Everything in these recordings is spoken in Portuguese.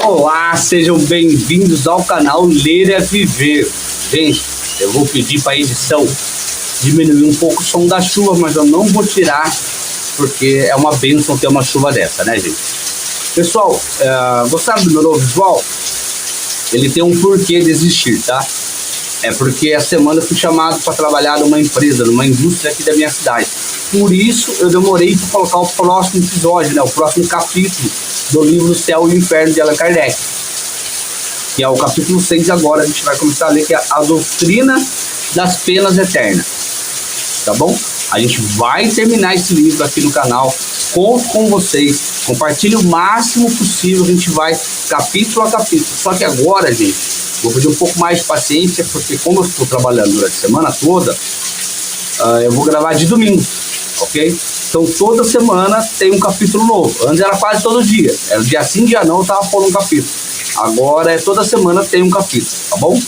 Olá, sejam bem-vindos ao canal Ler é Viver. Gente, eu vou pedir para a edição diminuir um pouco o som da chuva, mas eu não vou tirar, porque é uma bênção ter uma chuva dessa, né, gente? Pessoal, gostaram do meu novo visual? Ele tem um porquê de existir, tá? É porque essa semana eu fui chamado para trabalhar numa empresa, numa indústria aqui da minha cidade. Por isso eu demorei para colocar o próximo episódio, né, o próximo capítulo do livro Céu e Inferno de Allan Kardec, que é o capítulo 6 agora. A gente vai começar a ler, que é a doutrina das penas eternas, tá bom? A gente vai terminar esse livro aqui no canal, conto com vocês, compartilhe o máximo possível, a gente vai capítulo a capítulo. Só que agora, gente, vou pedir um pouco mais de paciência, porque como eu estou trabalhando durante a semana toda, eu vou gravar de domingo, ok? Então toda semana tem um capítulo novo. Antes era quase todo dia, era dia sim, dia não, eu tava pondo um capítulo. Agora é toda semana tem um capítulo, tá bom?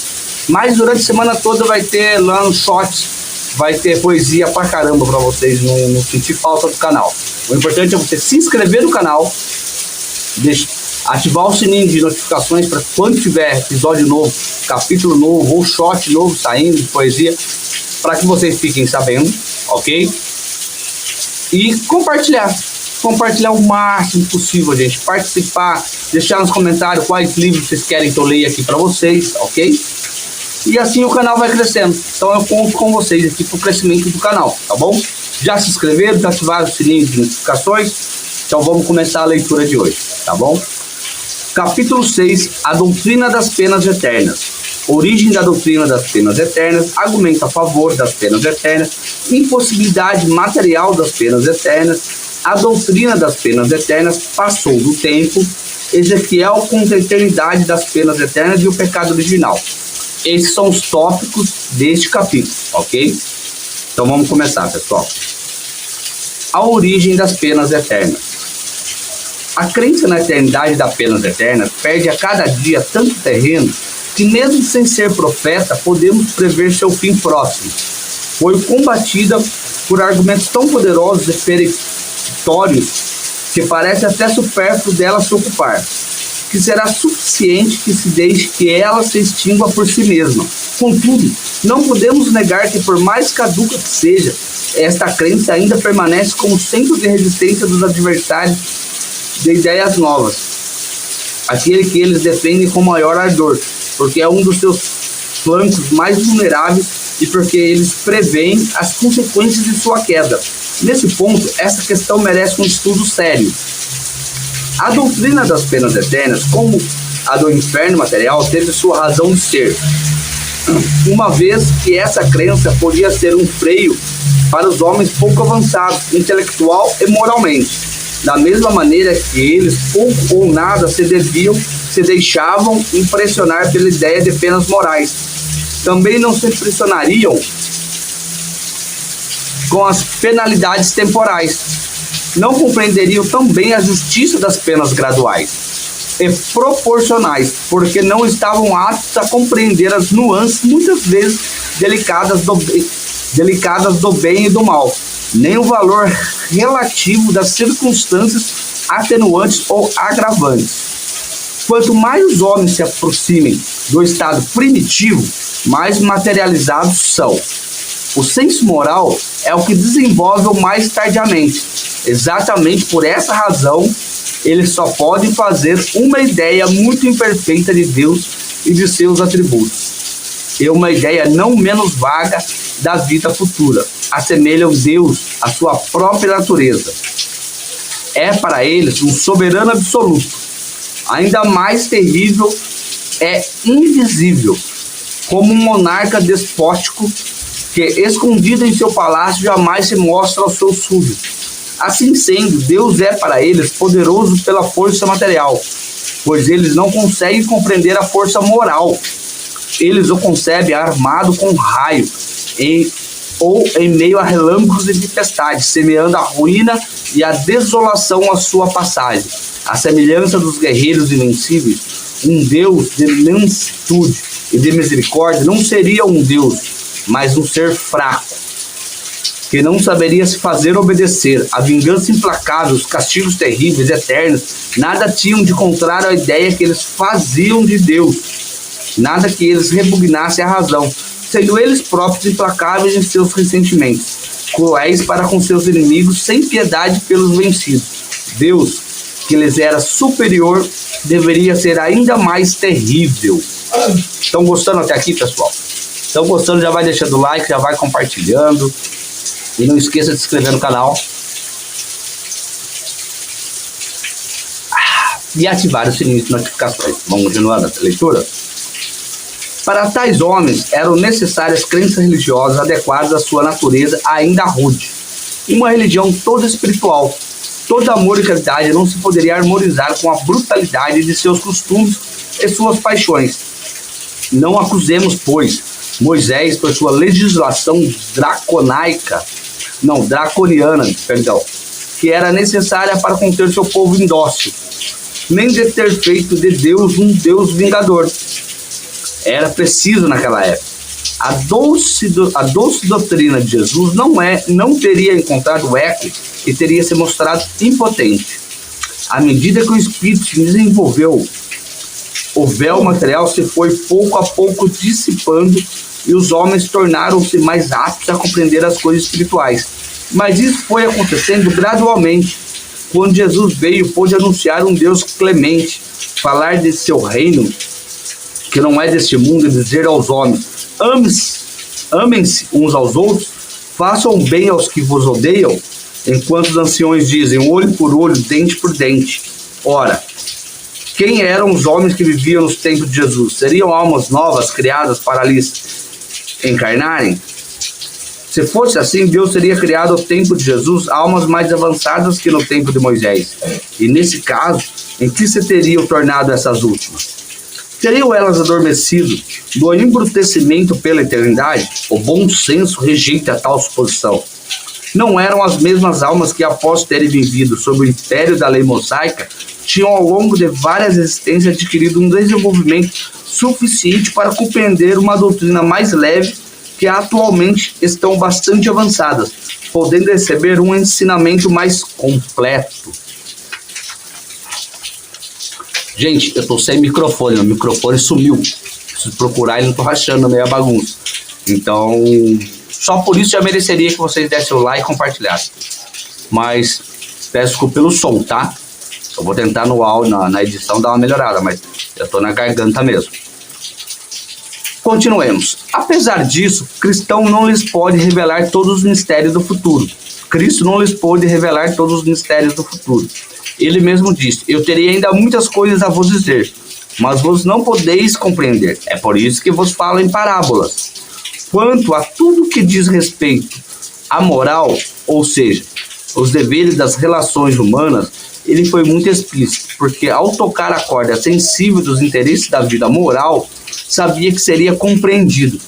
Mas durante a semana toda vai ter lá no Shorts, vai ter poesia pra caramba pra vocês não sentir falta do canal. O importante é você se inscrever no canal, ativar o sininho de notificações para quando tiver episódio novo, capítulo novo ou short novo saindo de poesia, para que vocês fiquem sabendo, ok? E compartilhar o máximo possível, gente. Participar, deixar nos comentários quais livros vocês querem que eu leia aqui para vocês, ok? E assim o canal vai crescendo. Então eu conto com vocês aqui para o crescimento do canal, tá bom? Já se inscreveram, já ativaram o sininho de notificações? Então vamos começar a leitura de hoje, tá bom? Capítulo 6, a doutrina das penas eternas. Origem da doutrina das penas eternas, argumento a favor das penas eternas, impossibilidade material das penas eternas, a doutrina das penas eternas, passou do tempo, Ezequiel contra a eternidade das penas eternas e o pecado original. Esses são os tópicos deste capítulo, ok? Então vamos começar, pessoal. A origem das penas eternas. A crença na eternidade das penas eternas perde a cada dia tanto terreno que, mesmo sem ser profeta, podemos prever seu fim próximo. Foi combatida por argumentos tão poderosos e peremptórios que parece até supérfluo dela se ocupar, que será suficiente que se deixe que ela se extingua por si mesma. Contudo, não podemos negar que, por mais caduca que seja, esta crença ainda permanece como centro de resistência dos adversários de ideias novas, aquele que eles defendem com maior ardor, porque é um dos seus flancos mais vulneráveis e porque eles preveem as consequências de sua queda. Nesse ponto, essa questão merece um estudo sério. A doutrina das penas eternas, como a do inferno material, teve sua razão de ser, uma vez que essa crença podia ser um freio para os homens pouco avançados, intelectual e moralmente. Da mesma maneira que eles pouco ou nada se deixavam impressionar pela ideia de penas morais, também não se impressionariam com as penalidades temporais. Não compreenderiam também a justiça das penas graduais e proporcionais, porque não estavam aptos a compreender as nuances, muitas vezes delicadas do bem e do mal, nem o valor relativo das circunstâncias atenuantes ou agravantes. Quanto mais os homens se aproximem do estado primitivo, mais materializados são. O senso moral é o que desenvolve mais tardiamente. Exatamente por essa razão, eles só podem fazer uma ideia muito imperfeita de Deus e de seus atributos, e uma ideia não menos vaga da vida futura. Assemelham Deus à sua própria natureza. É para eles um soberano absoluto. Ainda mais terrível, é invisível, como um monarca despótico que, escondido em seu palácio, jamais se mostra aos seus súditos. Assim sendo, Deus é para eles poderoso pela força material, pois eles não conseguem compreender a força moral. Eles o concebem armado com raio, ou em meio a relâmpagos e tempestades, semeando a ruína e a desolação à sua passagem. A semelhança dos guerreiros invencíveis, um Deus de mansutude e de misericórdia não seria um Deus, mas um ser fraco, que não saberia se fazer obedecer. A vingança implacável, os castigos terríveis, eternos, nada tinham de contrário à ideia que eles faziam de Deus. Nada que eles repugnassem à razão, sendo eles próprios implacáveis em seus ressentimentos, cruéis para com seus inimigos, sem piedade pelos vencidos. Deus, que lhes era superior, deveria ser ainda mais terrível. Estão gostando até aqui, pessoal? Estão gostando? Já vai deixando o like, já vai compartilhando. E não esqueça de se inscrever no canal. E ativar o sininho de notificações. Vamos continuar a leitura? Para tais homens eram necessárias crenças religiosas adequadas à sua natureza ainda rude. Uma religião toda espiritual. Todo amor e caridade não se poderia harmonizar com a brutalidade de seus costumes e suas paixões. Não acusemos, pois, Moisés por sua legislação draconiana, que era necessária para conter seu povo indócil, nem de ter feito de Deus um Deus vingador. Era preciso naquela época. A doce doutrina de Jesus não teria encontrado eco e teria se mostrado impotente. À medida que o Espírito se desenvolveu, o véu material se foi pouco a pouco dissipando e os homens tornaram-se mais aptos a compreender as coisas espirituais. Mas isso foi acontecendo gradualmente. Quando Jesus veio, pôde anunciar um Deus clemente, falar de seu reino, que não é deste mundo, e dizer aos homens: amem-se uns aos outros, façam bem aos que vos odeiam, enquanto os anciões dizem olho por olho, dente por dente. Ora, quem eram os homens que viviam nos tempos de Jesus? Seriam almas novas criadas para lhes encarnarem? Se fosse assim, Deus teria criado no tempo de Jesus almas mais avançadas que no tempo de Moisés. E nesse caso, em que se teriam tornado essas últimas? Teriam elas adormecido do embrutecimento pela eternidade? O bom senso rejeita tal suposição. Não eram as mesmas almas que, após terem vivido sob o império da lei mosaica, tinham ao longo de várias existências adquirido um desenvolvimento suficiente para compreender uma doutrina mais leve, que atualmente estão bastante avançadas, podendo receber um ensinamento mais completo. Gente, eu tô sem microfone, o microfone sumiu. Preciso procurar e não tô rachando no meio da bagunça. Então, só por isso já mereceria que vocês dessem o like e compartilhassem. Mas peço desculpa pelo som, tá? Eu vou tentar no áudio, na edição, dar uma melhorada, mas eu tô na garganta mesmo. Continuemos. Apesar disso, cristão não lhes pode revelar todos os mistérios do futuro. Cristo não lhes pôde revelar todos os mistérios do futuro. Ele mesmo disse: eu terei ainda muitas coisas a vos dizer, mas vos não podeis compreender. É por isso que vos falo em parábolas. Quanto a tudo que diz respeito à moral, ou seja, os deveres das relações humanas, ele foi muito explícito, porque ao tocar a corda sensível dos interesses da vida moral, sabia que seria compreendido.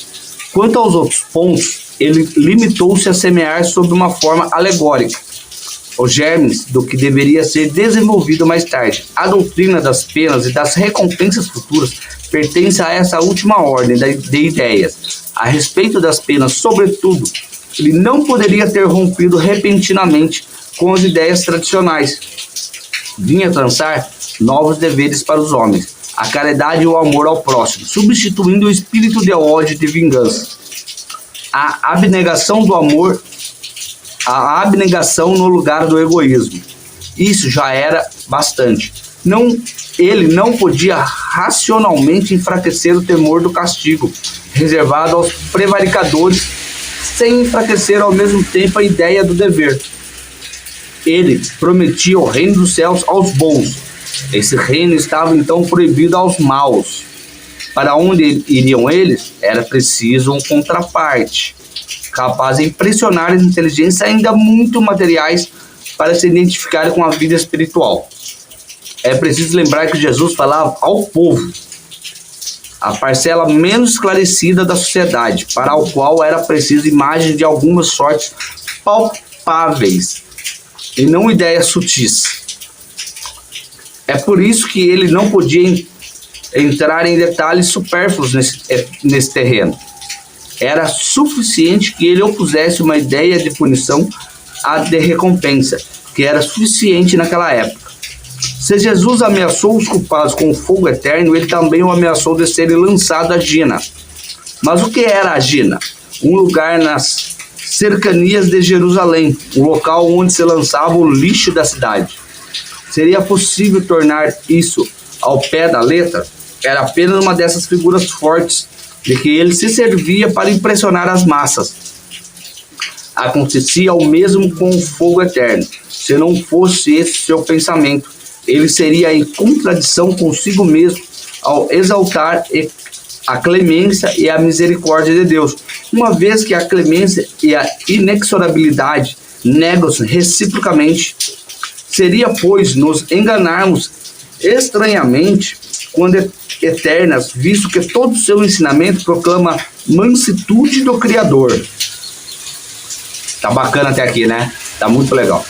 Quanto aos outros pontos, ele limitou-se a semear sob uma forma alegórica os germes do que deveria ser desenvolvido mais tarde. A doutrina das penas e das recompensas futuras pertence a essa última ordem de ideias. A respeito das penas, sobretudo, ele não poderia ter rompido repentinamente com as ideias tradicionais. Vinha traçar novos deveres para os homens, a caridade e o amor ao próximo, substituindo o espírito de ódio e de vingança. A abnegação do amor, a abnegação no lugar do egoísmo. Isso já era bastante. Ele não podia racionalmente enfraquecer o temor do castigo, reservado aos prevaricadores, sem enfraquecer ao mesmo tempo a ideia do dever. Ele prometia o reino dos céus aos bons. Esse reino estava então proibido aos maus. Para onde iriam eles? Era preciso um contraparte, capaz de impressionar as inteligências ainda muito materiais para se identificarem com a vida espiritual. É preciso lembrar que Jesus falava ao povo, a parcela menos esclarecida da sociedade, para o qual era preciso imagem de algumas sortes palpáveis e não ideias sutis. É por isso que ele não podia entrar em detalhes supérfluos nesse terreno. era suficiente que ele opusesse uma ideia de punição à de recompensa, que era suficiente naquela época. Se Jesus ameaçou os culpados com o fogo eterno, ele também o ameaçou de serem lançados à Gina. Mas o que era a Gina? Um lugar nas cercanias de Jerusalém, um local onde se lançava o lixo da cidade. Seria possível tornar isso ao pé da letra? Era apenas uma dessas figuras fortes de que ele se servia para impressionar as massas. Acontecia o mesmo com o fogo eterno. Se não fosse esse seu pensamento, ele seria em contradição consigo mesmo ao exaltar a clemência e a misericórdia de Deus, uma vez que a clemência e a inexorabilidade negam-se reciprocamente. Seria, pois, nos enganarmos estranhamente quando eternas, visto que todo o seu ensinamento proclama mansitude do Criador. Tá bacana até aqui, né? Tá muito legal.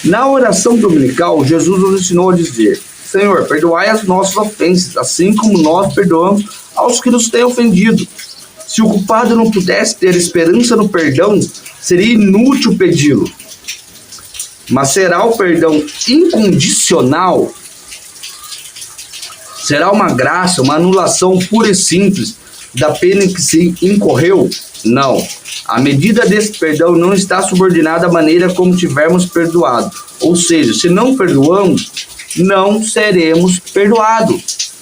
Na oração dominical, Jesus nos ensinou a dizer: Senhor, perdoai as nossas ofensas, assim como nós perdoamos aos que nos têm ofendido. Se o culpado não pudesse ter esperança no perdão, seria inútil pedi-lo. Mas será o perdão incondicional? Será uma graça, uma anulação pura e simples da pena em que se incorreu? Não. A medida desse perdão não está subordinada à maneira como tivermos perdoado. Ou seja, se não perdoamos, não seremos perdoados,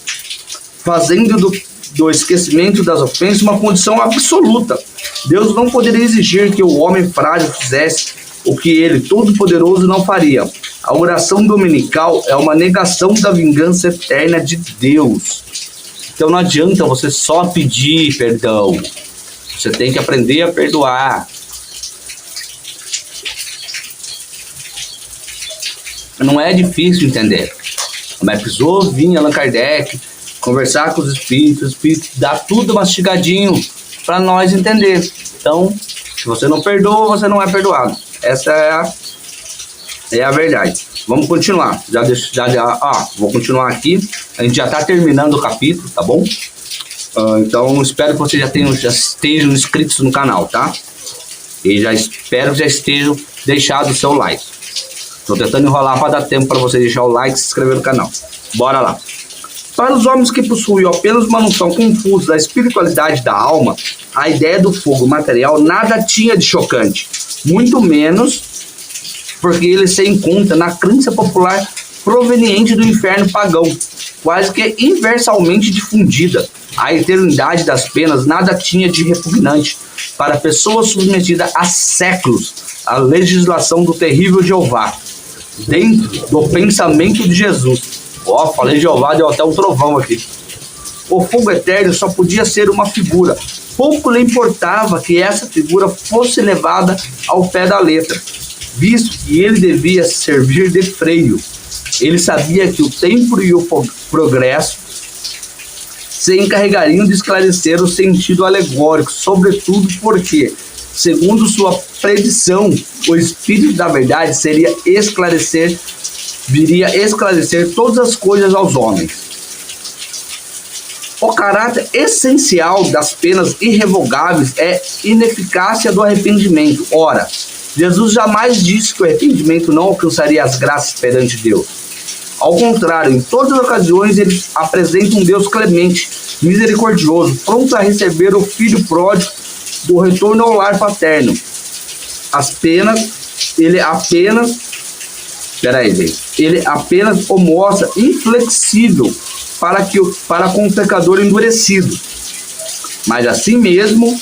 fazendo do esquecimento das ofensas uma condição absoluta. Deus não poderia exigir que o homem frágil fizesse o que ele, todo-poderoso, não faria. A oração dominical é uma negação da vingança eterna de Deus. Então não adianta você só pedir perdão. Você tem que aprender a perdoar. Não é difícil entender. Mas precisou vir Allan Kardec, conversar com os espíritos dar tudo mastigadinho para nós entender. Então, se você não perdoa, você não é perdoado. Essa é a verdade. Vamos continuar. Vou continuar aqui. A gente já está terminando o capítulo, tá bom? Então, espero que vocês já estejam inscritos no canal, tá? E espero que já estejam deixado o seu like. Estou tentando enrolar para dar tempo para você deixar o like e se inscrever no canal. Bora lá. Para os homens que possuem apenas uma noção confusa da espiritualidade da alma, a ideia do fogo material nada tinha de chocante. Muito menos porque ele se encontra na crença popular proveniente do inferno pagão, quase que universalmente difundida. A eternidade das penas nada tinha de repugnante para a pessoa submetida há séculos à legislação do terrível Jeová, dentro do pensamento de Jesus. Falei Jeová, deu até um trovão aqui. O fogo eterno só podia ser uma figura. Pouco lhe importava que essa figura fosse levada ao pé da letra, visto que ele devia servir de freio. Ele sabia que o tempo e o progresso se encarregariam de esclarecer o sentido alegórico, sobretudo porque, segundo sua predição, o Espírito da Verdade viria esclarecer todas as coisas aos homens. O caráter essencial das penas irrevogáveis é ineficácia do arrependimento. Ora, Jesus jamais disse que o arrependimento não alcançaria as graças perante Deus. Ao contrário, em todas as ocasiões ele apresenta um Deus clemente, misericordioso, pronto a receber o filho pródigo do retorno ao lar paterno. Ele apenas o mostra inflexível para com o pecador endurecido. Mas assim mesmo,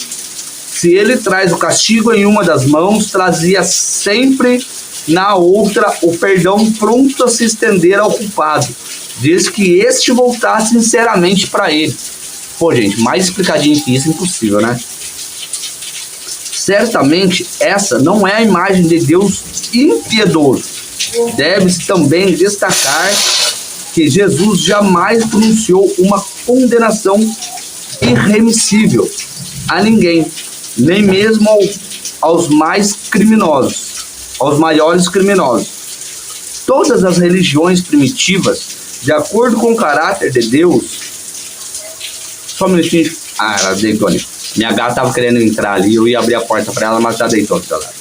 se ele traz o castigo em uma das mãos, trazia sempre na outra o perdão pronto a se estender ao culpado, desde que este voltasse sinceramente para ele. Pô, gente, mais explicadinho que isso é impossível, né? Certamente essa não é a imagem de Deus impiedoso. Deve-se também destacar que Jesus jamais pronunciou uma condenação irremissível a ninguém, nem mesmo aos mais criminosos, aos maiores criminosos. Todas as religiões primitivas, de acordo com o caráter de Deus, só um minutinho, Minha gata tava querendo entrar ali, eu ia abrir a porta para ela, mas já deitou aqui, galera.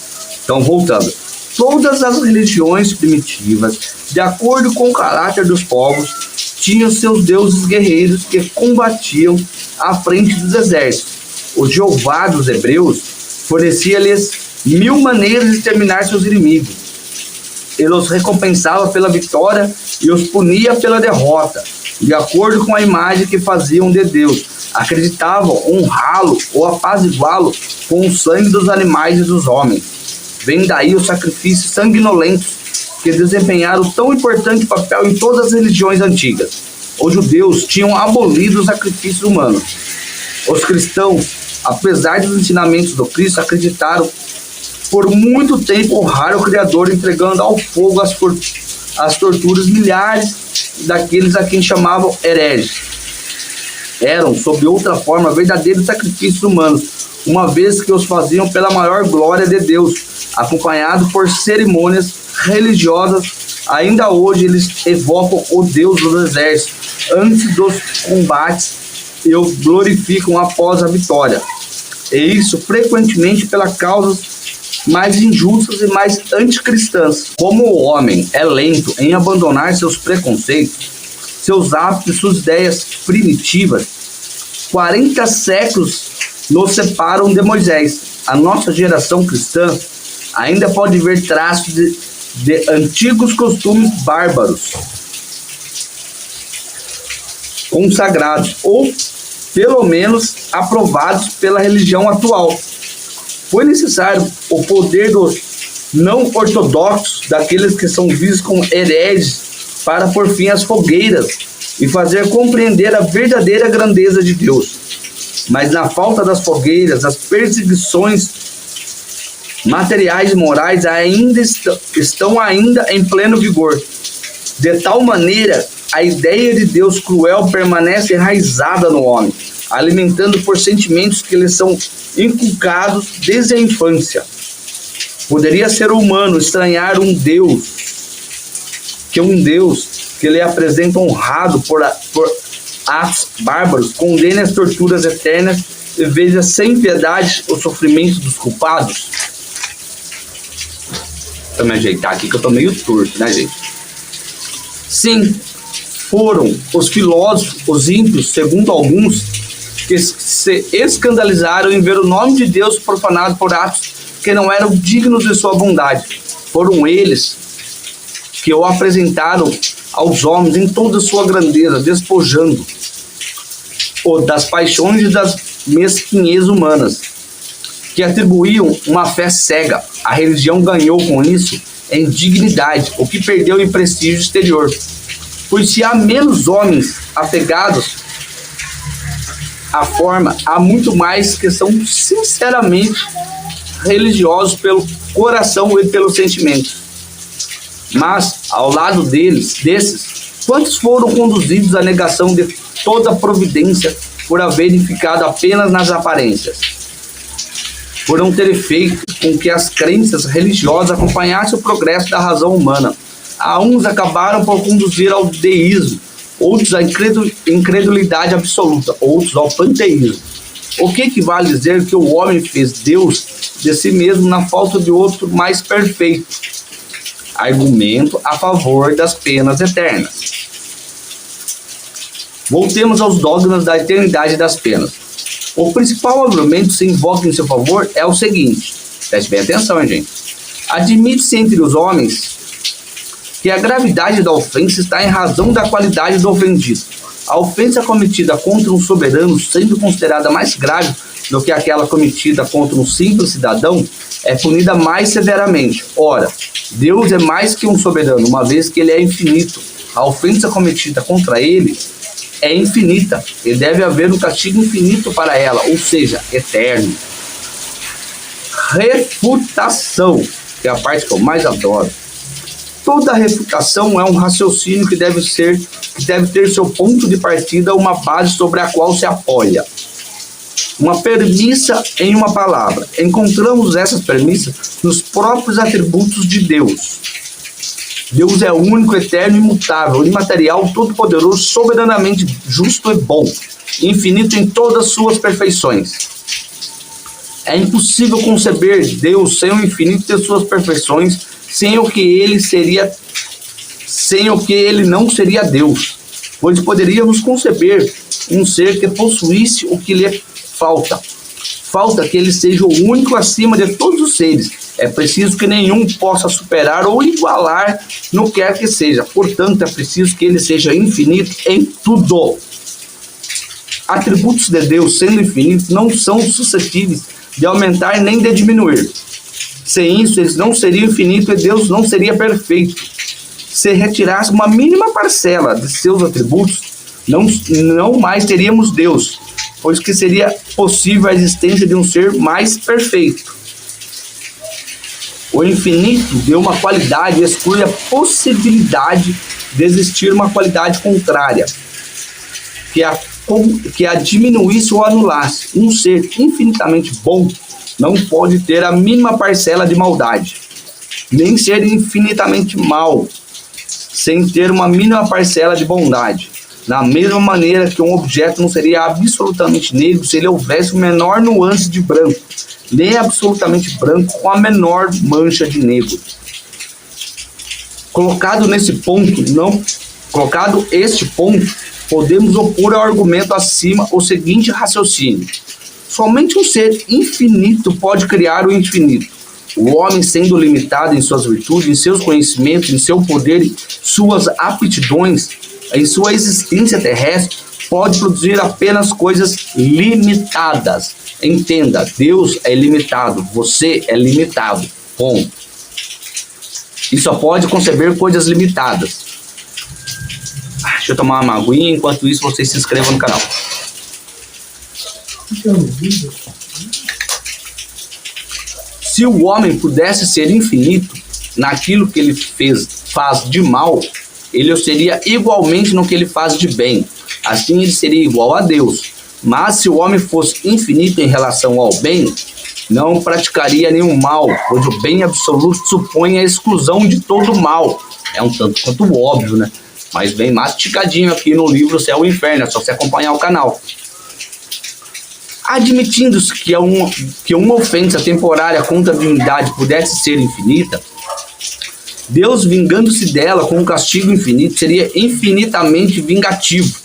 Então, voltando. Todas as religiões primitivas, de acordo com o caráter dos povos, tinham seus deuses guerreiros que combatiam à frente dos exércitos. O Jeová dos hebreus fornecia-lhes 1000 maneiras de terminar seus inimigos. Ele os recompensava pela vitória e os punia pela derrota, de acordo com a imagem que faziam de Deus. Acreditavam honrá-lo ou apaziguá-lo com o sangue dos animais e dos homens. Vem daí os sacrifícios sanguinolentos que desempenharam tão importante papel em todas as religiões antigas. Os judeus tinham abolido os sacrifícios humanos. Os cristãos, apesar dos ensinamentos do Cristo, acreditaram por muito tempo honrar o Criador, entregando ao fogo as torturas milhares daqueles a quem chamavam hereges. Eram, sob outra forma, verdadeiros sacrifícios humanos, uma vez que os faziam pela maior glória de Deus, acompanhado por cerimônias religiosas. Ainda hoje eles evocam o Deus dos exércitos antes dos combates e o glorificam após a vitória. E isso frequentemente pelas causas mais injustas e mais anticristãs. Como o homem é lento em abandonar seus preconceitos, seus hábitos e suas ideias primitivas, 40 séculos nos separam de Moisés. A nossa geração cristã ainda pode ver traços de antigos costumes bárbaros consagrados, ou pelo menos aprovados pela religião atual. Foi necessário o poder dos não ortodoxos, daqueles que são vistos como hereges, para pôr fim às fogueiras e fazer compreender a verdadeira grandeza de Deus. Mas na falta das fogueiras, as perseguições materiais e morais ainda estão ainda em pleno vigor. De tal maneira, a ideia de Deus cruel permanece enraizada no homem, alimentando por sentimentos que lhe são inculcados desde a infância. Poderia ser humano estranhar um Deus que lhe apresenta honrado por atos bárbaros, condena as torturas eternas e veja sem piedade o sofrimento dos culpados? Deixa eu me ajeitar aqui que eu tô meio torto, né, gente? Sim, foram os filósofos, os ímpios, segundo alguns, que se escandalizaram em ver o nome de Deus profanado por atos que não eram dignos de sua bondade. Foram eles que o apresentaram aos homens em toda a sua grandeza, despojando o das paixões e das mesquinhez humanas, que atribuíam uma fé cega. A religião ganhou com isso em dignidade, o que perdeu em prestígio exterior. Pois se há menos homens apegados à forma, há muito mais que são sinceramente religiosos pelo coração e pelos sentimentos. Mas, ao lado desses, quantos foram conduzidos à negação de toda providência por haverem ficado apenas nas aparências? Por não ter feito com que as crenças religiosas acompanhassem o progresso da razão humana. A uns acabaram por conduzir ao deísmo, outros à incredulidade absoluta, outros ao panteísmo. O que equivale a dizer que o homem fez Deus de si mesmo na falta de outro mais perfeito? Argumento a favor das penas eternas. Voltemos aos dogmas da eternidade das penas. O principal argumento que se invoca em seu favor é o seguinte: preste bem atenção, hein, gente. Admite-se entre os homens que a gravidade da ofensa está em razão da qualidade do ofendido. A ofensa cometida contra um soberano, sendo considerada mais grave do que aquela cometida contra um simples cidadão, é punida mais severamente. Ora, Deus é mais que um soberano, uma vez que ele é infinito. A ofensa cometida contra ele é infinita e deve haver um castigo infinito para ela, ou seja, eterno. Refutação, que é a parte que eu mais adoro. Toda refutação é um raciocínio que deve ter seu ponto de partida, uma base sobre a qual se apoia. Uma premissa em uma palavra. Encontramos essas premissas nos próprios atributos de Deus. Deus é único, eterno, imutável, imaterial, todo-poderoso, soberanamente justo e bom, infinito em todas suas perfeições. É impossível conceber Deus sem o infinito de suas perfeições, sem o que ele não seria Deus. Pois poderíamos conceber um ser que possuísse o que lhe falta. Falta que ele seja o único acima de todos os seres. É preciso que nenhum possa superar ou igualar no que quer que seja. Portanto, é preciso que ele seja infinito em tudo. Atributos de Deus, sendo infinitos, não são suscetíveis de aumentar nem de diminuir. Sem isso, eles não seriam infinitos e Deus não seria perfeito. Se retirasse uma mínima parcela de seus atributos, não mais teríamos Deus, pois que seria possível a existência de um ser mais perfeito. O infinito de uma qualidade exclui a possibilidade de existir uma qualidade contrária, que a diminuísse ou anulasse. Um ser infinitamente bom não pode ter a mínima parcela de maldade, nem ser infinitamente mau, sem ter uma mínima parcela de bondade. Da mesma maneira que um objeto não seria absolutamente negro se ele houvesse o menor nuance de branco, nem absolutamente branco com a menor mancha de negro. Colocado este ponto, podemos opor ao argumento acima o seguinte raciocínio: somente um ser infinito pode criar o infinito. O homem, sendo limitado em suas virtudes, em seus conhecimentos, em seu poder, em suas aptidões, em sua existência terrestre, pode produzir apenas coisas limitadas. Entenda, Deus é limitado, você é limitado. Bom, e só pode conceber coisas limitadas. Deixa eu tomar uma aguinha, enquanto isso vocês se inscrevam no canal. Se o homem pudesse ser infinito naquilo que ele faz de mal, ele seria igualmente no que ele faz de bem. Assim ele seria igual a Deus. Mas se o homem fosse infinito em relação ao bem, não praticaria nenhum mal, pois o bem absoluto supõe a exclusão de todo mal. É um tanto quanto óbvio, né? Mas bem masticadinho aqui no livro Céu e Inferno, é só você acompanhar o canal. Admitindo-se que uma ofensa temporária contra a divindade pudesse ser infinita, Deus, vingando-se dela com um castigo infinito, seria infinitamente vingativo.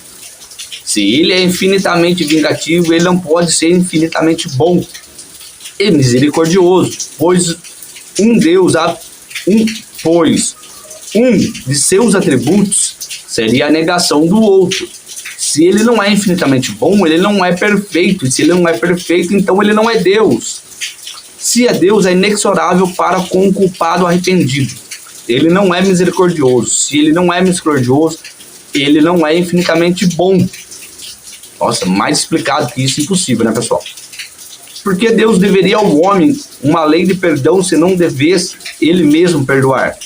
Se ele é infinitamente vingativo, ele não pode ser infinitamente bom e misericordioso, pois um de seus atributos seria a negação do outro. Se ele não é infinitamente bom, ele não é perfeito. E se ele não é perfeito, então ele não é Deus. Se é Deus, é inexorável para com o culpado arrependido. Ele não é misericordioso. Se ele não é misericordioso, ele não é infinitamente bom. Nossa, mais explicado que isso, impossível, né, pessoal? Porque Deus deveria ao homem uma lei de perdão se não devesse ele mesmo perdoar?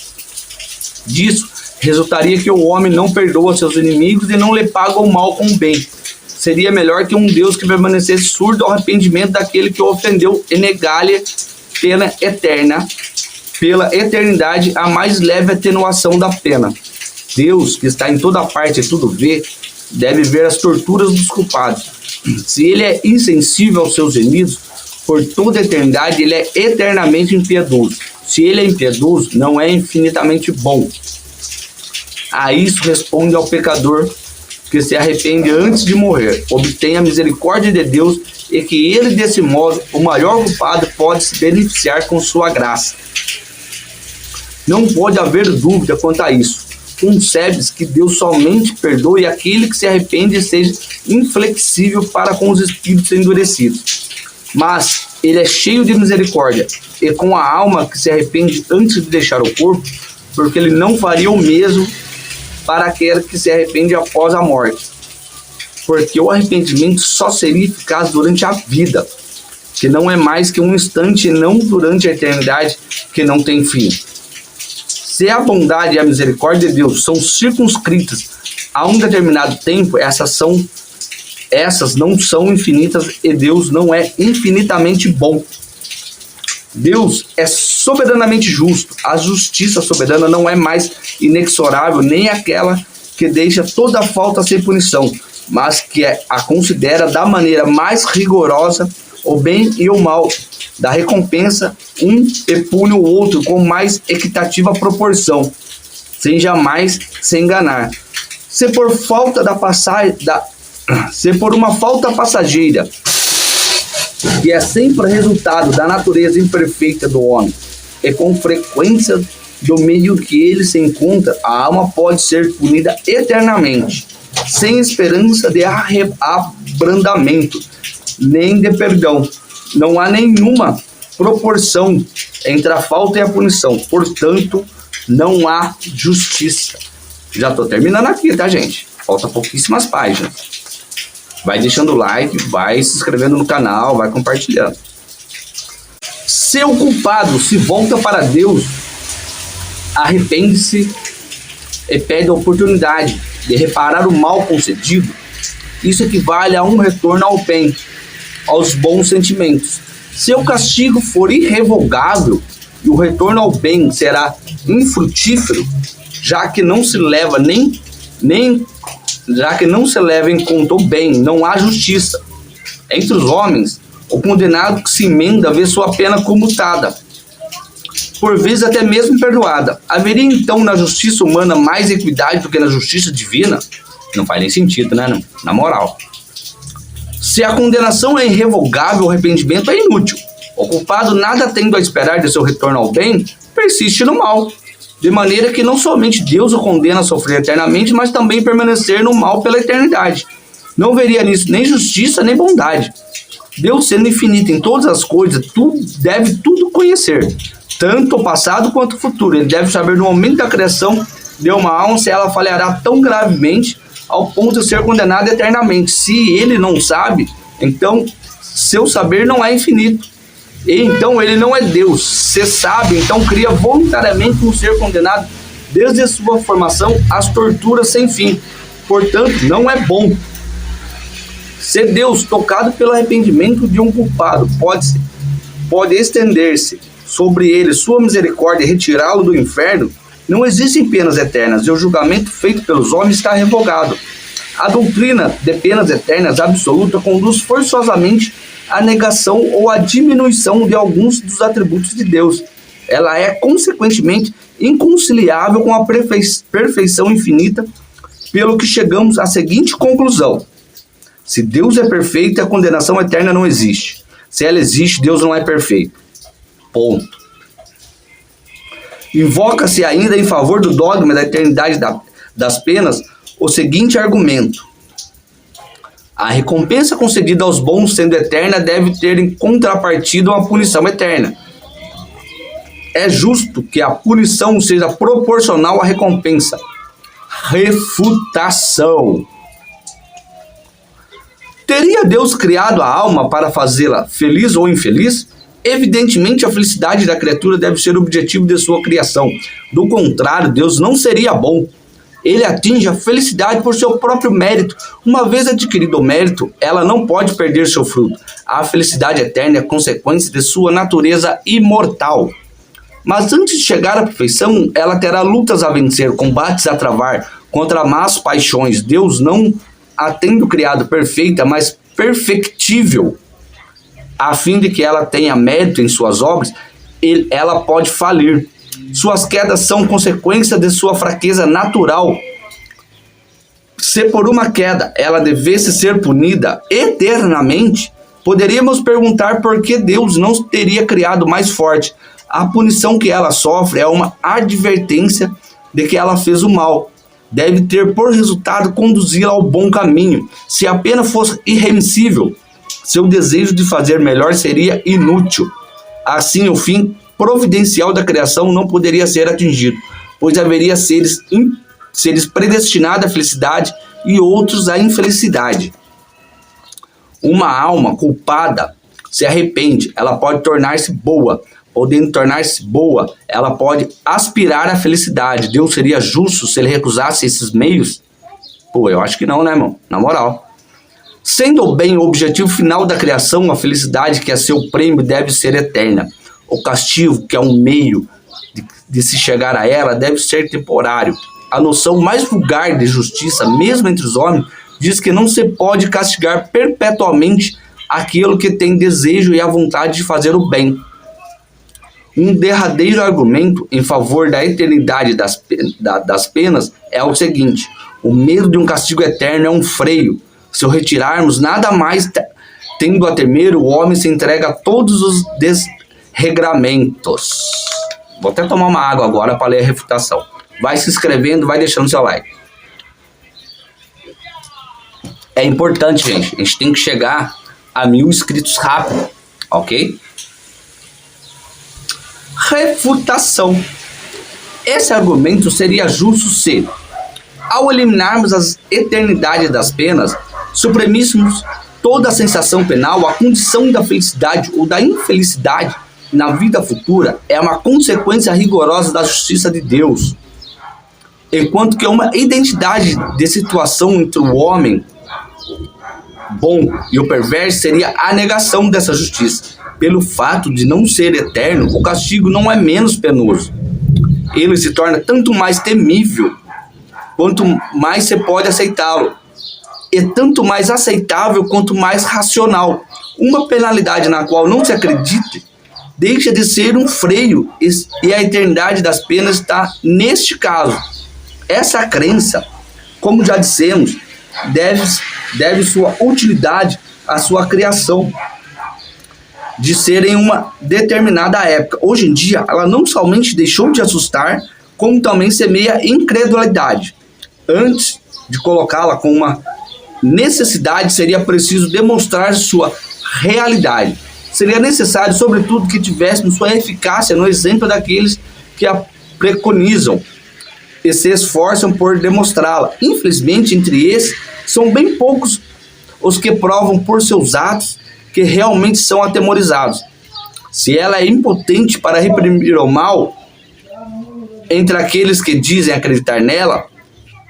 Disso resultaria que o homem não perdoa seus inimigos e não lhe paga o mal com o bem. Seria melhor que um Deus que permanecesse surdo ao arrependimento daquele que o ofendeu e negar-lhe pela eternidade, a mais leve atenuação da pena. Deus, que está em toda parte e tudo vê, deve ver as torturas dos culpados. Se ele é insensível aos seus gemidos, por toda a eternidade ele é eternamente impiedoso. Se ele é impiedoso, não é infinitamente bom. A isso responde ao pecador que se arrepende antes de morrer, obtém a misericórdia de Deus e que ele, desse modo, o maior culpado, pode se beneficiar com sua graça. Não pode haver dúvida quanto a isso. Concebe-se que Deus somente perdoe aquele que se arrepende e seja inflexível para com os espíritos endurecidos. Mas ele é cheio de misericórdia e com a alma que se arrepende antes de deixar o corpo, porque ele não faria o mesmo para aquele que se arrepende após a morte. Porque o arrependimento só seria eficaz durante a vida, que não é mais que um instante, e não durante a eternidade, que não tem fim. Se a bondade e a misericórdia de Deus são circunscritas a um determinado tempo, essas não são infinitas e Deus não é infinitamente bom. Deus é soberanamente justo. A justiça soberana não é mais inexorável, nem aquela que deixa toda falta sem punição, mas que a considera da maneira mais rigorosa o bem e o mal, da recompensa, um pune o outro com mais equitativa proporção, sem jamais se enganar. Se por uma falta passageira, que é sempre resultado da natureza imperfeita do homem, e com frequência do meio que ele se encontra, a alma pode ser punida eternamente, sem esperança de abrandamento, nem de perdão. Não há nenhuma proporção entre a falta e a punição, portanto, não há justiça. Já estou terminando aqui, tá, gente? Falta pouquíssimas páginas. Vai deixando o like, vai se inscrevendo no canal, vai compartilhando. Se o culpado se volta para Deus, arrepende-se e pede a oportunidade de reparar o mal concedido, isso equivale a um retorno ao bem, aos bons sentimentos. Se o castigo for irrevogável e o retorno ao bem será infrutífero, já que não se leva em conta o bem, não há justiça. Entre os homens, o condenado que se emenda vê sua pena comutada, por vezes até mesmo perdoada. Haveria então na justiça humana mais equidade do que na justiça divina? Não faz nem sentido, né? Na moral. Se a condenação é irrevogável, o arrependimento é inútil. O culpado, nada tendo a esperar de seu retorno ao bem, persiste no mal, de maneira que não somente Deus o condena a sofrer eternamente, mas também permanecer no mal pela eternidade. Não veria nisso nem justiça nem bondade. Deus, sendo infinito em todas as coisas, deve tudo conhecer, tanto o passado quanto o futuro. Ele deve saber no momento da criação de uma alma se ela falhará tão gravemente ao ponto de ser condenada eternamente. Se ele não sabe, então seu saber não é infinito. E então ele não é Deus. Se sabe, então cria voluntariamente um ser condenado desde a sua formação às torturas sem fim. Portanto, não é bom. Se Deus, tocado pelo arrependimento de um culpado, pode estender-se sobre ele sua misericórdia e retirá-lo do inferno, não existem penas eternas e o julgamento feito pelos homens está revogado. A doutrina de penas eternas absoluta conduz forçosamente à negação ou à diminuição de alguns dos atributos de Deus. Ela é, consequentemente, inconciliável com a perfeição infinita, pelo que chegamos à seguinte conclusão: se Deus é perfeito, a condenação eterna não existe. Se ela existe, Deus não é perfeito. Ponto. Invoca-se ainda em favor do dogma da eternidade das penas o seguinte argumento: a recompensa concedida aos bons, sendo eterna, deve ter em contrapartida uma punição eterna. É justo que a punição seja proporcional à recompensa. Refutação. Teria Deus criado a alma para fazê-la feliz ou infeliz? Evidentemente, a felicidade da criatura deve ser o objetivo de sua criação. Do contrário, Deus não seria bom. Ele atinge a felicidade por seu próprio mérito. Uma vez adquirido o mérito, ela não pode perder seu fruto. A felicidade eterna é consequência de sua natureza imortal. Mas antes de chegar à perfeição, ela terá lutas a vencer, combates a travar contra más paixões. Deus, não a tendo criado perfeita, mas perfectível, a fim de que ela tenha mérito em suas obras, ela pode falir. Suas quedas são consequência de sua fraqueza natural. Se por uma queda ela devesse ser punida eternamente, poderíamos perguntar por que Deus não teria criado mais forte. A punição que ela sofre é uma advertência de que ela fez o mal. Deve ter por resultado conduzi-la ao bom caminho. Se a pena fosse irremissível, seu desejo de fazer melhor seria inútil. Assim, o fim providencial da criação não poderia ser atingido, pois haveria seres predestinados à felicidade e outros à infelicidade. Uma alma culpada se arrepende, ela pode tornar-se boa. Podendo tornar-se boa, ela pode aspirar à felicidade. Deus seria justo se ele recusasse esses meios? Pô, eu acho que não, né, irmão? Na moral. Sendo o bem o objetivo final da criação, a felicidade, que é seu prêmio, deve ser eterna. O castigo, que é um meio de se chegar a ela, deve ser temporário. A noção mais vulgar de justiça, mesmo entre os homens, diz que não se pode castigar perpetuamente aquele que tem desejo e a vontade de fazer o bem. Um derradeiro argumento em favor da eternidade das penas é o seguinte: o medo de um castigo eterno é um freio. Se o retirarmos, nada mais tendo a temer, o homem se entrega a todos os desregramentos. Vou até tomar uma água agora para ler a refutação. Vai se inscrevendo, vai deixando seu like. É importante, gente. A gente tem que chegar a 1000 inscritos rápido, ok? Refutação. Esse argumento seria justo se, ao eliminarmos as eternidades das penas, suprimíssemos toda a sensação penal. A condição da felicidade ou da infelicidade na vida futura é uma consequência rigorosa da justiça de Deus, enquanto que uma identidade de situação entre o homem bom e o perverso seria a negação dessa justiça. Pelo fato de não ser eterno, o castigo não é menos penoso. Ele se torna tanto mais temível quanto mais você pode aceitá-lo, e tanto mais aceitável quanto mais racional. Uma penalidade na qual não se acredite deixa de ser um freio, e a eternidade das penas está neste caso. Essa crença, como já dissemos, deve sua utilidade à sua criação de ser em uma determinada época. Hoje em dia, ela não somente deixou de assustar, como também semeia incredulidade. Antes de colocá-la como uma necessidade, seria preciso demonstrar sua realidade. Seria necessário, sobretudo, que tivéssemos sua eficácia no exemplo daqueles que a preconizam e se esforçam por demonstrá-la. Infelizmente, entre esses, são bem poucos os que provam por seus atos que realmente são atemorizados. Se ela é impotente para reprimir o mal entre aqueles que dizem acreditar nela,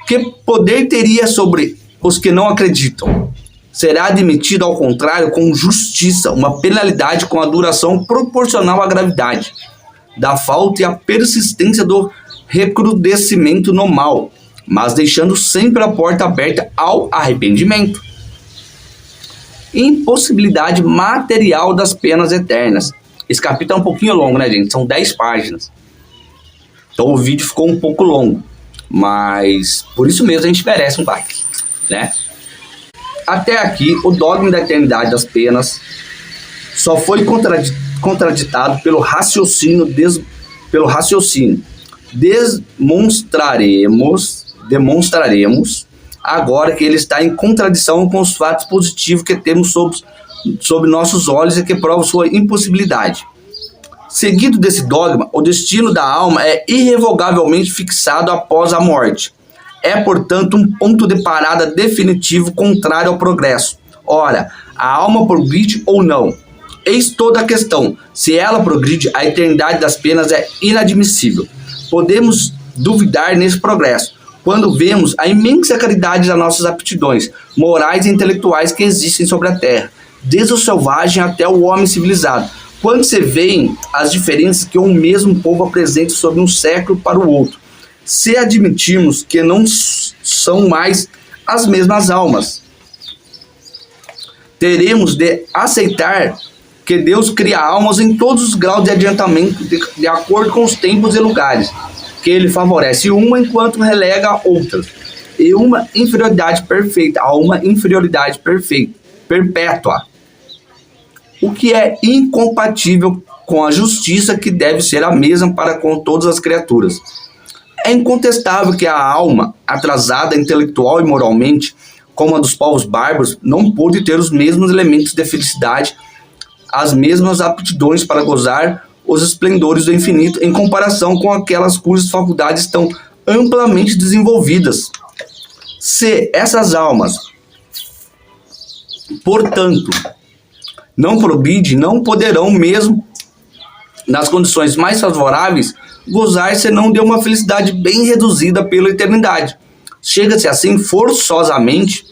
que poder teria sobre os que não acreditam? Será admitido, ao contrário, com justiça, uma penalidade com a duração proporcional à gravidade da falta e à persistência do recrudescimento no mal, mas deixando sempre a porta aberta ao arrependimento. Impossibilidade material das penas eternas. Esse capítulo é um pouquinho longo, né, gente? São 10 páginas. Então o vídeo ficou um pouco longo, mas por isso mesmo a gente merece um like, né? Até aqui, o dogma da eternidade das penas só foi contraditado pelo raciocínio. Demonstraremos agora que ele está em contradição com os fatos positivos que temos sob nossos olhos e que provam sua impossibilidade. Seguido desse dogma, o destino da alma é irrevogavelmente fixado após a morte. É, portanto, um ponto de parada definitivo contrário ao progresso. Ora, a alma progride ou não? Eis toda a questão. Se ela progride, a eternidade das penas é inadmissível. Podemos duvidar nesse progresso quando vemos a imensa caridade das nossas aptidões morais e intelectuais que existem sobre a terra, desde o selvagem até o homem civilizado. Quando se veem as diferenças que um mesmo povo apresenta sobre um século para o outro, se admitirmos que não são mais as mesmas almas, teremos de aceitar que Deus cria almas em todos os graus de adiantamento de acordo com os tempos e lugares, que ele favorece uma enquanto relega outras, e uma inferioridade perfeita a uma inferioridade perpétua, o que é incompatível com a justiça que deve ser a mesma para com todas as criaturas. É incontestável que a alma, atrasada intelectual e moralmente, como a dos povos bárbaros, não pôde ter os mesmos elementos de felicidade, as mesmas aptidões para gozar os esplendores do infinito em comparação com aquelas cujas faculdades estão amplamente desenvolvidas. Se essas almas, portanto, não progridem, não poderão, mesmo nas condições mais favoráveis, gozar senão de uma felicidade bem reduzida pela eternidade. Chega-se assim forçosamente,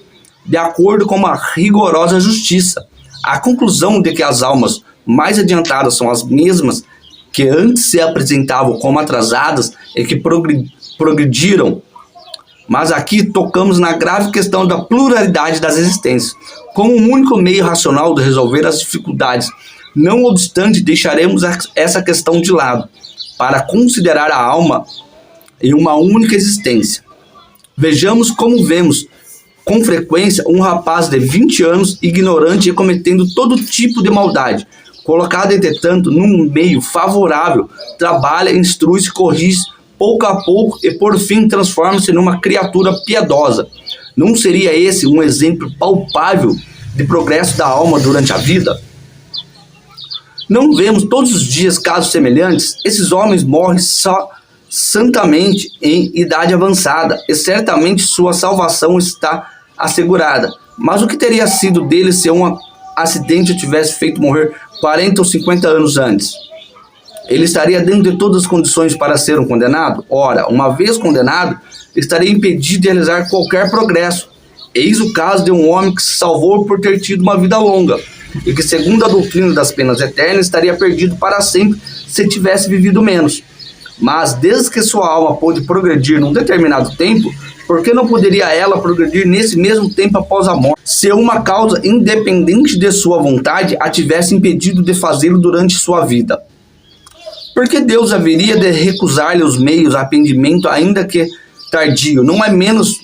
de acordo com uma rigorosa justiça, à conclusão de que as almas mais adiantadas são as mesmas que antes se apresentavam como atrasadas e que progrediram Mas aqui tocamos na grave questão da pluralidade das existências, como um único meio racional de resolver as dificuldades. Não obstante, deixaremos essa questão de lado, para considerar a alma em uma única existência. Vejamos como vemos, com frequência, um rapaz de 20 anos, ignorante e cometendo todo tipo de maldade. Colocado, entretanto, num meio favorável, trabalha, instrui-se, corrige pouco a pouco e, por fim, transforma-se numa criatura piedosa. Não seria esse um exemplo palpável de progresso da alma durante a vida? Não vemos todos os dias casos semelhantes? Esses homens morrem só santamente em idade avançada, e certamente sua salvação está assegurada. Mas o que teria sido deles se um acidente o tivesse feito morrer 40 ou 50 anos antes? Ele estaria dentro de todas as condições para ser um condenado? Ora, uma vez condenado, estaria impedido de realizar qualquer progresso. Eis o caso de um homem que se salvou por ter tido uma vida longa, e que, segundo a doutrina das penas eternas, estaria perdido para sempre se tivesse vivido menos. Mas, desde que sua alma pôde progredir num determinado tempo, por que não poderia ela progredir nesse mesmo tempo após a morte, se uma causa independente de sua vontade a tivesse impedido de fazê-lo durante sua vida? Por que Deus haveria de recusar-lhe os meios, arrependimento, ainda que tardio? Não é menos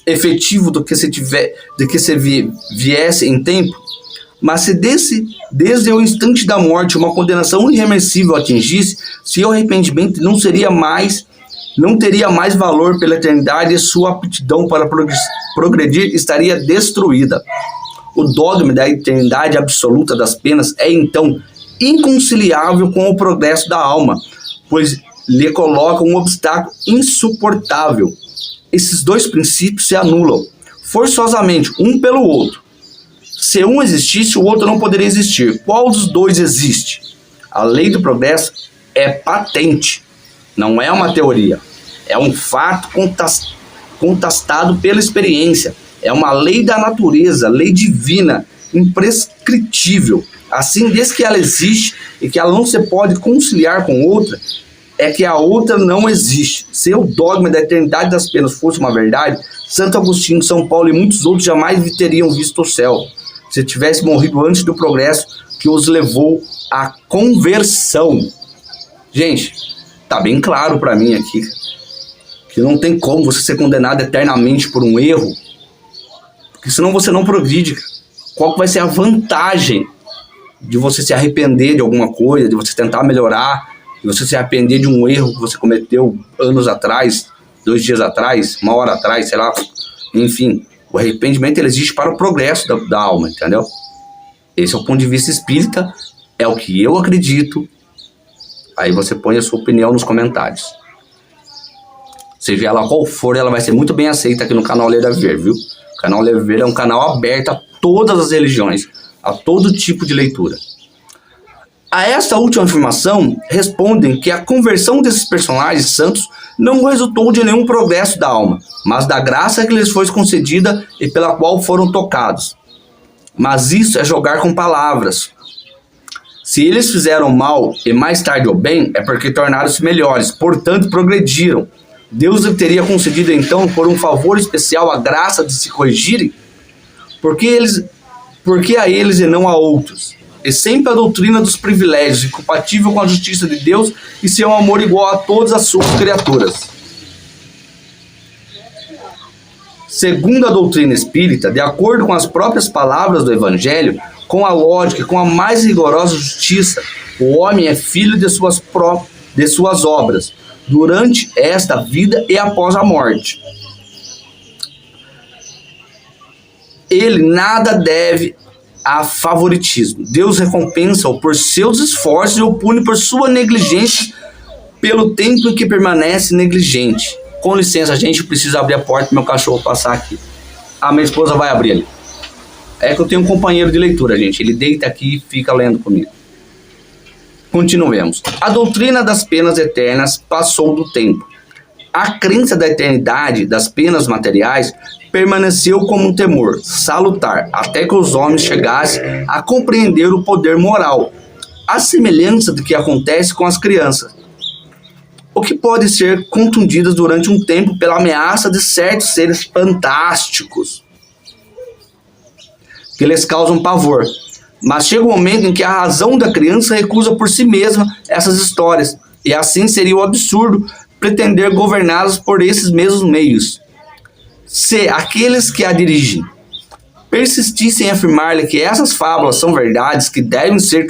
efetivo do que se viesse em tempo? Mas se desde o instante da morte uma condenação irreversível atingisse, seu arrependimento não teria mais valor pela eternidade, e sua aptidão para progredir estaria destruída. O dogma da eternidade absoluta das penas é então inconciliável com o progresso da alma, pois lhe coloca um obstáculo insuportável. Esses dois princípios se anulam forçosamente um pelo outro. Se um existisse, o outro não poderia existir. Qual dos dois existe? A lei do progresso é patente, não é uma teoria. É um fato contestado pela experiência. É uma lei da natureza, lei divina, imprescritível. Assim, desde que ela existe e que ela não se pode conciliar com outra, é que a outra não existe. Se o dogma da eternidade das penas fosse uma verdade, Santo Agostinho, São Paulo e muitos outros jamais teriam visto o céu, se tivesse morrido antes do progresso que os levou à conversão. Gente, tá bem claro para mim aqui que não tem como você ser condenado eternamente por um erro, porque senão você não progride. Qual vai ser a vantagem de você se arrepender de alguma coisa, de você tentar melhorar, de você se arrepender de um erro que você cometeu anos atrás, 2 dias atrás, 1 hora atrás, sei lá, enfim. O arrependimento ele existe para o progresso da alma, entendeu? Esse é o ponto de vista espírita, é o que eu acredito. Aí você põe a sua opinião nos comentários. Seja ela qual for, ela vai ser muito bem aceita aqui no canal Leda Ver, viu? O canal Leda Ver é um canal aberto a todas as religiões, a todo tipo de leitura. A esta última afirmação, respondem que a conversão desses personagens santos não resultou de nenhum progresso da alma, mas da graça que lhes foi concedida e pela qual foram tocados. Mas isso é jogar com palavras. Se eles fizeram mal e mais tarde o bem, é porque tornaram-se melhores, portanto progrediram. Deus lhe teria concedido então, por um favor especial, a graça de se corrigirem? Por que a eles e não a outros? E sempre a doutrina dos privilégios, incompatível com a justiça de Deus e seu amor igual a todas as suas criaturas. Segundo a doutrina espírita, de acordo com as próprias palavras do Evangelho, com a lógica e com a mais rigorosa justiça, o homem é filho de suas obras, durante esta vida e após a morte. Ele nada deve a favoritismo. Deus recompensa-o por seus esforços e o pune por sua negligência pelo tempo em que permanece negligente. Com licença, gente, eu preciso abrir a porta para meu cachorro passar aqui. A minha esposa vai abrir ali. É que eu tenho um companheiro de leitura, gente. Ele deita aqui e fica lendo comigo. Continuemos. A doutrina das penas eternas passou do tempo. A crença da eternidade das penas materiais permaneceu como um temor salutar, até que os homens chegassem a compreender o poder moral, a semelhança do que acontece com as crianças. o que pode ser contundidas durante um tempo pela ameaça de certos seres fantásticos, que lhes causam pavor. Mas chega um momento em que a razão da criança recusa por si mesma essas histórias, e assim seria o absurdo pretender governá-las por esses mesmos meios. Se aqueles que a dirigem persistissem em afirmar-lhe que essas fábulas são verdades que devem ser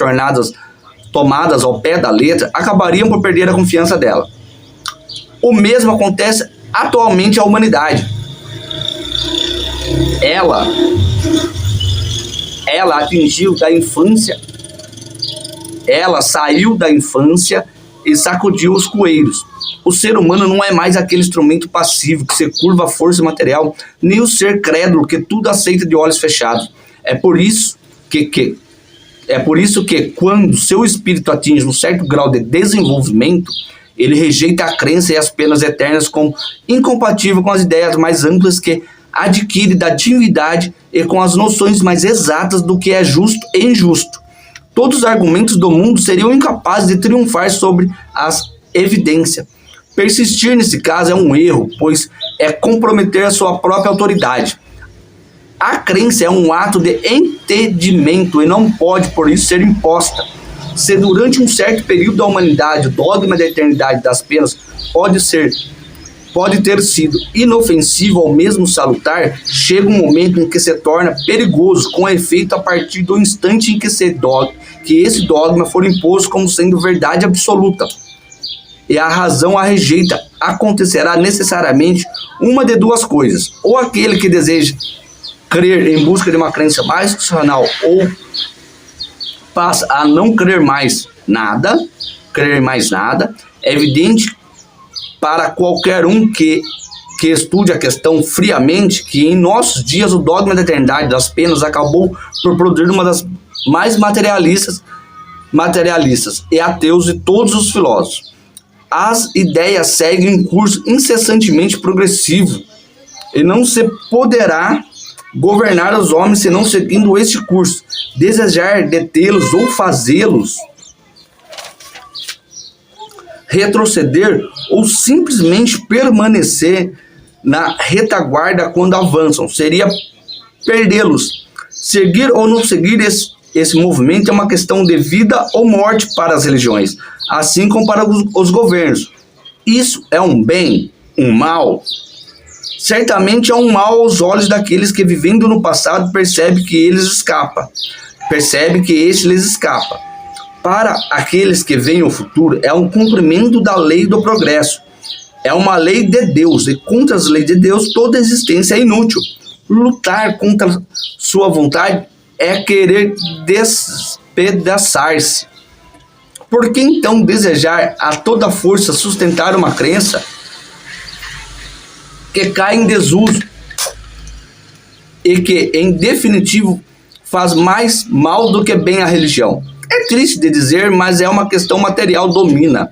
tomadas ao pé da letra, acabariam por perder a confiança dela. O mesmo acontece atualmente à humanidade. Ela atingiu da infância, ela saiu da infância e sacudiu os coeiros. O ser humano não é mais aquele instrumento passivo que se curva à força material, nem o ser crédulo que tudo aceita de olhos fechados. É por isso que quando seu espírito atinge um certo grau de desenvolvimento, ele rejeita a crença e as penas eternas como incompatível com as ideias mais amplas que adquire da divindade e com as noções mais exatas do que é justo e injusto. Todos os argumentos do mundo seriam incapazes de triunfar sobre as evidências. Persistir nesse caso é um erro, pois é comprometer a sua própria autoridade. A crença é um ato de entendimento e não pode, por isso, ser imposta. Se durante um certo período da humanidade o dogma da eternidade das penas pode ter sido inofensivo ou mesmo salutar, chega um momento em que se torna perigoso, com efeito a partir do instante em que esse dogma for imposto como sendo verdade absoluta, e a razão a rejeita. Acontecerá necessariamente uma de duas coisas: ou aquele que deseja crer em busca de uma crença mais racional, ou passa a não crer mais nada. É evidente para qualquer um que estude a questão friamente que em nossos dias o dogma da eternidade das penas acabou por produzir uma das mais materialistas e ateus de todos os filósofos. As ideias seguem um curso incessantemente progressivo e não se poderá governar os homens senão seguindo este curso. Desejar detê-los ou fazê-los retroceder ou simplesmente permanecer na retaguarda quando avançam seria perdê-los. Seguir ou não seguir esse movimento é uma questão de vida ou morte para as religiões, assim como para os governos. Isso é um bem, um mal? Certamente é um mal aos olhos daqueles que, vivendo no passado, percebe que este lhes escapa. Para aqueles que veem o futuro, é um cumprimento da lei do progresso. É uma lei de Deus, e contra as leis de Deus toda existência é inútil. Lutar contra sua vontade é querer despedaçar-se. Por que então desejar a toda força sustentar uma crença que cai em desuso e que, em definitivo, faz mais mal do que bem à religião? É triste de dizer, mas é uma questão material domina.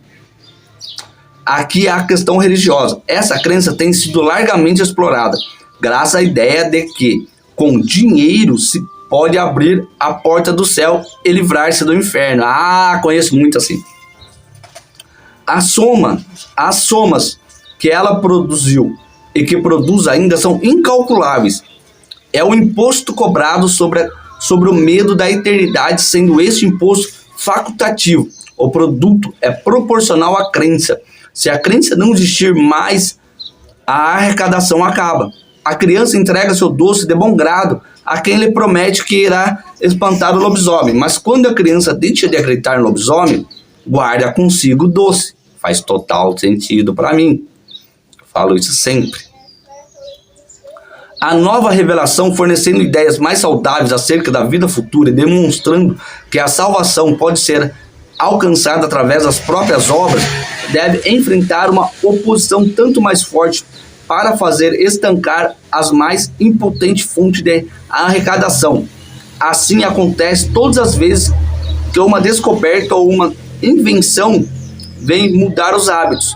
Aqui há a questão religiosa. Essa crença tem sido largamente explorada, graças à ideia de que, com dinheiro, se pode abrir a porta do céu e livrar-se do inferno. Conheço muito assim. As somas que ela produziu e que produz ainda são incalculáveis. É o imposto cobrado sobre o medo da eternidade, sendo este imposto facultativo. O produto é proporcional à crença. Se a crença não existir mais, a arrecadação acaba. A criança entrega seu doce de bom grado a quem lhe promete que irá espantar o lobisomem. Mas quando a criança deixa de acreditar no lobisomem, guarda consigo o doce. Faz total sentido para mim. Falo isso sempre. A nova revelação, fornecendo ideias mais saudáveis acerca da vida futura e demonstrando que a salvação pode ser alcançada através das próprias obras, deve enfrentar uma oposição tanto mais forte para fazer estancar as mais impotentes fontes de arrecadação. Assim acontece todas as vezes que uma descoberta ou uma invenção vem mudar os hábitos.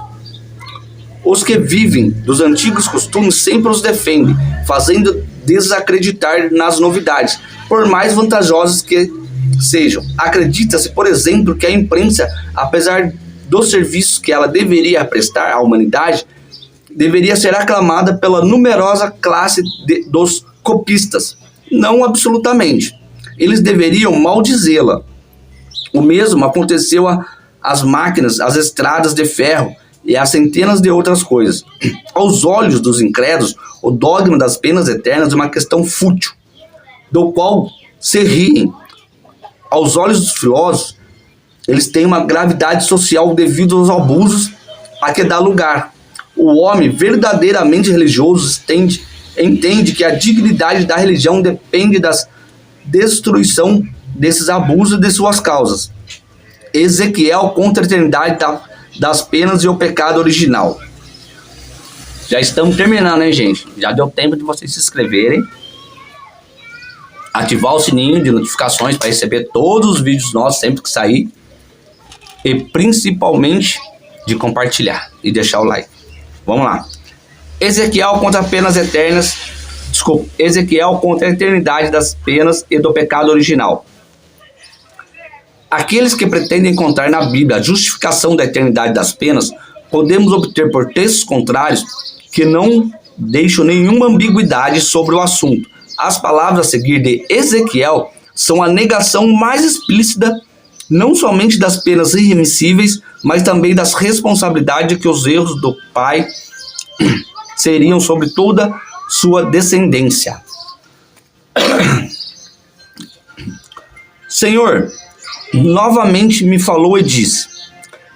Os que vivem dos antigos costumes sempre os defendem, fazendo desacreditar nas novidades, por mais vantajosas que sejam. Acredita-se, por exemplo, que a imprensa, apesar dos serviços que ela deveria prestar à humanidade, deveria ser aclamada pela numerosa classe dos copistas. Não absolutamente. Eles deveriam maldizê-la. O mesmo aconteceu às máquinas, às estradas de ferro e a centenas de outras coisas. Aos olhos dos incrédulos, o dogma das penas eternas é uma questão fútil, do qual se riem. Aos olhos dos filósofos, eles têm uma gravidade social devido aos abusos a que dá lugar. O homem verdadeiramente religioso entende que a dignidade da religião depende da destruição desses abusos e de suas causas. Ezequiel contra a eternidade das penas e o pecado original. Já estamos terminando, hein, gente? Já deu tempo de vocês se inscreverem, ativar o sininho de notificações para receber todos os vídeos nossos sempre que sair, e principalmente de compartilhar e deixar o like. Vamos lá. Ezequiel contra penas eternas. Desculpa. Ezequiel contra a eternidade das penas e do pecado original. Aqueles que pretendem encontrar na Bíblia a justificação da eternidade das penas, podemos obter por textos contrários que não deixam nenhuma ambiguidade sobre o assunto. As palavras a seguir de Ezequiel são a negação mais explícita não somente das penas irremissíveis, mas também das responsabilidades que os erros do pai seriam sobre toda sua descendência. Senhor, novamente me falou e disse: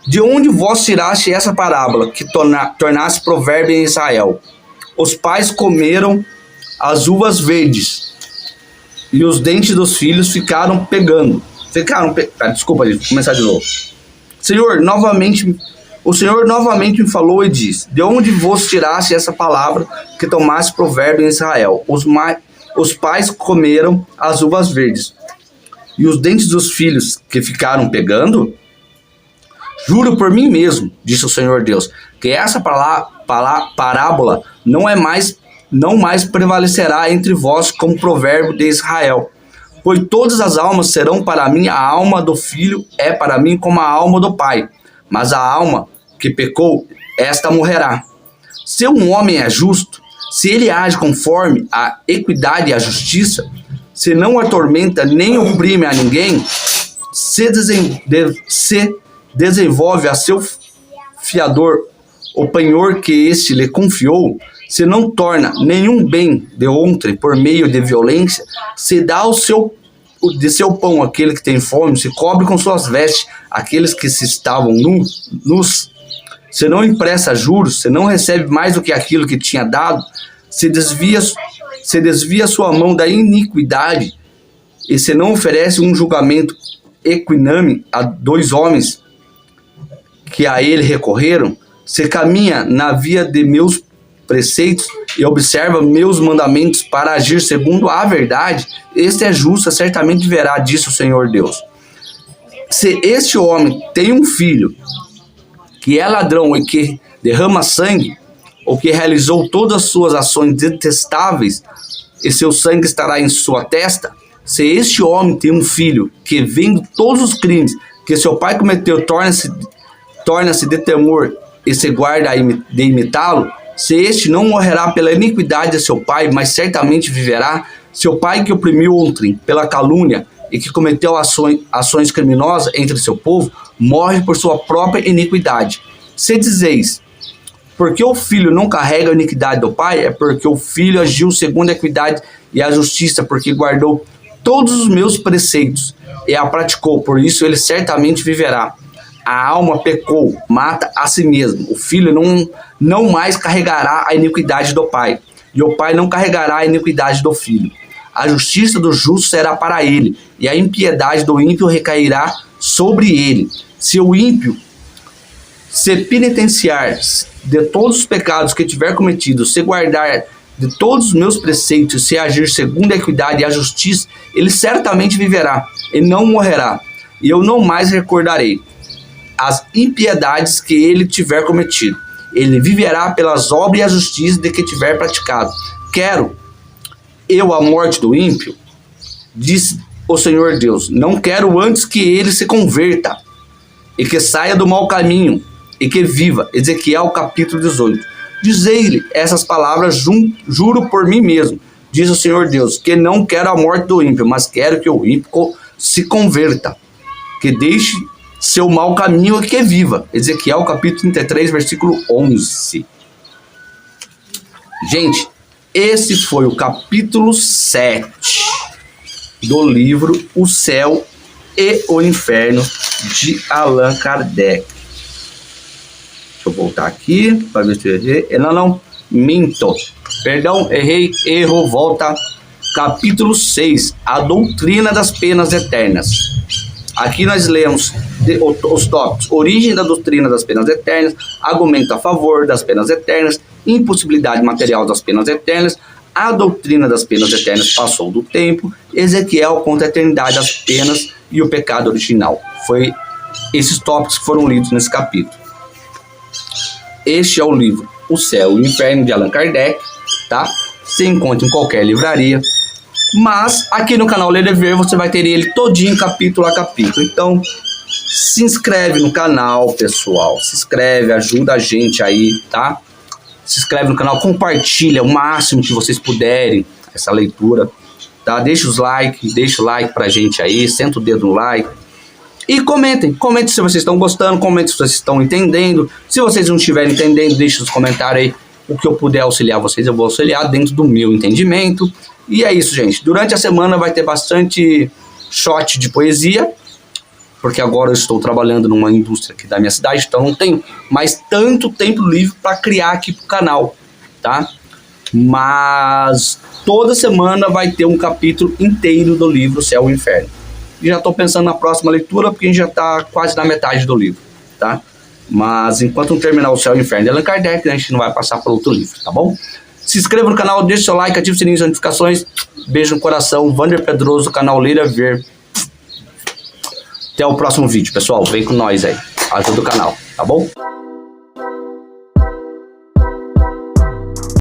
de onde vós tiraste essa parábola que tornasse provérbio em Israel? Os pais comeram as uvas verdes e os dentes dos filhos ficaram pegando. Desculpa, gente, vou começar de novo. O Senhor novamente me falou e disse: de onde vos tiraste essa palavra que tomasse provérbio em Israel? Os pais comeram as uvas verdes e os dentes dos filhos que ficaram pegando? Juro por mim mesmo, disse o Senhor Deus, que essa parábola não mais prevalecerá entre vós como provérbio de Israel. Pois todas as almas serão para mim, a alma do filho é para mim como a alma do pai. Mas a alma que pecou, esta morrerá. Se um homem é justo, se ele age conforme a equidade e a justiça, se não atormenta nem oprime a ninguém, se desenvolve a seu fiador o penhor que este lhe confiou, se não torna nenhum bem de outrem por meio de violência, se dá de seu pão àquele que tem fome, se cobre com suas vestes aqueles que se estavam nus, se não empresta juros, se não recebe mais do que aquilo que tinha dado, se desvia sua mão da iniquidade, e se não oferece um julgamento equiname a dois homens que a ele recorreram, se caminha na via de meus preceitos e observa meus mandamentos para agir segundo a verdade, este é justo, certamente verá, disse o Senhor Deus. Se este homem tem um filho que é ladrão e que derrama sangue, ou que realizou todas as suas ações detestáveis, e seu sangue estará em sua testa, se este homem tem um filho que, vendo todos os crimes que seu pai cometeu, torna-se de temor e se guarda de imitá-lo, se este não morrerá pela iniquidade de seu pai, mas certamente viverá, seu pai que oprimiu outrem pela calúnia e que cometeu ações criminosas entre seu povo, morre por sua própria iniquidade. Se dizeis, porque o filho não carrega a iniquidade do pai, é porque o filho agiu segundo a equidade e a justiça, porque guardou todos os meus preceitos e a praticou, por isso ele certamente viverá. A alma pecou, mata a si mesmo. O filho não mais carregará a iniquidade do pai, e o pai não carregará a iniquidade do filho. A justiça do justo será para ele, e a impiedade do ímpio recairá sobre ele. Se o ímpio se penitenciar de todos os pecados que tiver cometido, se guardar de todos os meus preceitos, se agir segundo a equidade e a justiça, ele certamente viverá, e não morrerá, e eu não mais recordarei as impiedades que ele tiver cometido. Ele viverá pelas obras e a justiça de que tiver praticado. Quero eu a morte do ímpio, disse o Senhor Deus, não quero antes que ele se converta e que saia do mau caminho, e que viva. Ezequiel capítulo 18. Dizei-lhe essas palavras, juro por mim mesmo, diz o Senhor Deus, que não quero a morte do ímpio, mas quero que o ímpio se converta, que deixe seu mau caminho e que viva. Ezequiel capítulo 33, versículo 11. Gente, esse foi o capítulo 7 do livro O Céu e o Inferno, de Allan Kardec. Deixa eu voltar aqui para ver se eu errei. Não, minto. Perdão, erro, volta. Capítulo 6, a doutrina das penas eternas. Aqui nós lemos os tópicos: origem da doutrina das penas eternas, argumento a favor das penas eternas, impossibilidade material das penas eternas, a doutrina das penas eternas passou do tempo, Ezequiel contra a eternidade das penas e o pecado original. Foi esses tópicos que foram lidos nesse capítulo. Este é o livro O Céu e o Inferno, de Allan Kardec, tá? Se encontra em qualquer livraria, mas aqui no canal Ler e Ver você vai ter ele todinho, capítulo a capítulo. Então se inscreve no canal, pessoal, se inscreve, ajuda a gente aí, tá? Se inscreve no canal, compartilha o máximo que vocês puderem essa leitura, tá? Deixa o like pra gente aí, senta o dedo no like. E comentem se vocês estão gostando, comentem se vocês estão entendendo. Se vocês não estiverem entendendo, deixe nos comentários aí. O que eu puder auxiliar vocês, eu vou auxiliar dentro do meu entendimento. E é isso, gente. Durante a semana vai ter bastante shot de poesia, porque agora eu estou trabalhando numa indústria aqui da minha cidade, então não tenho mais tanto tempo livre para criar aqui pro canal, tá? Mas toda semana vai ter um capítulo inteiro do livro Céu e Inferno. E já estou pensando na próxima leitura, porque a gente já está quase na metade do livro, tá? Mas enquanto não terminar o Céu e o Inferno de Allan Kardec, a gente não vai passar por outro livro, tá bom? Se inscreva no canal, deixe seu like, ative o sininho de notificações. Beijo no coração. Wander Pedroso, canal Ler e Ver. Até o próximo vídeo, pessoal. Vem com nós aí. Ajuda o canal, tá bom?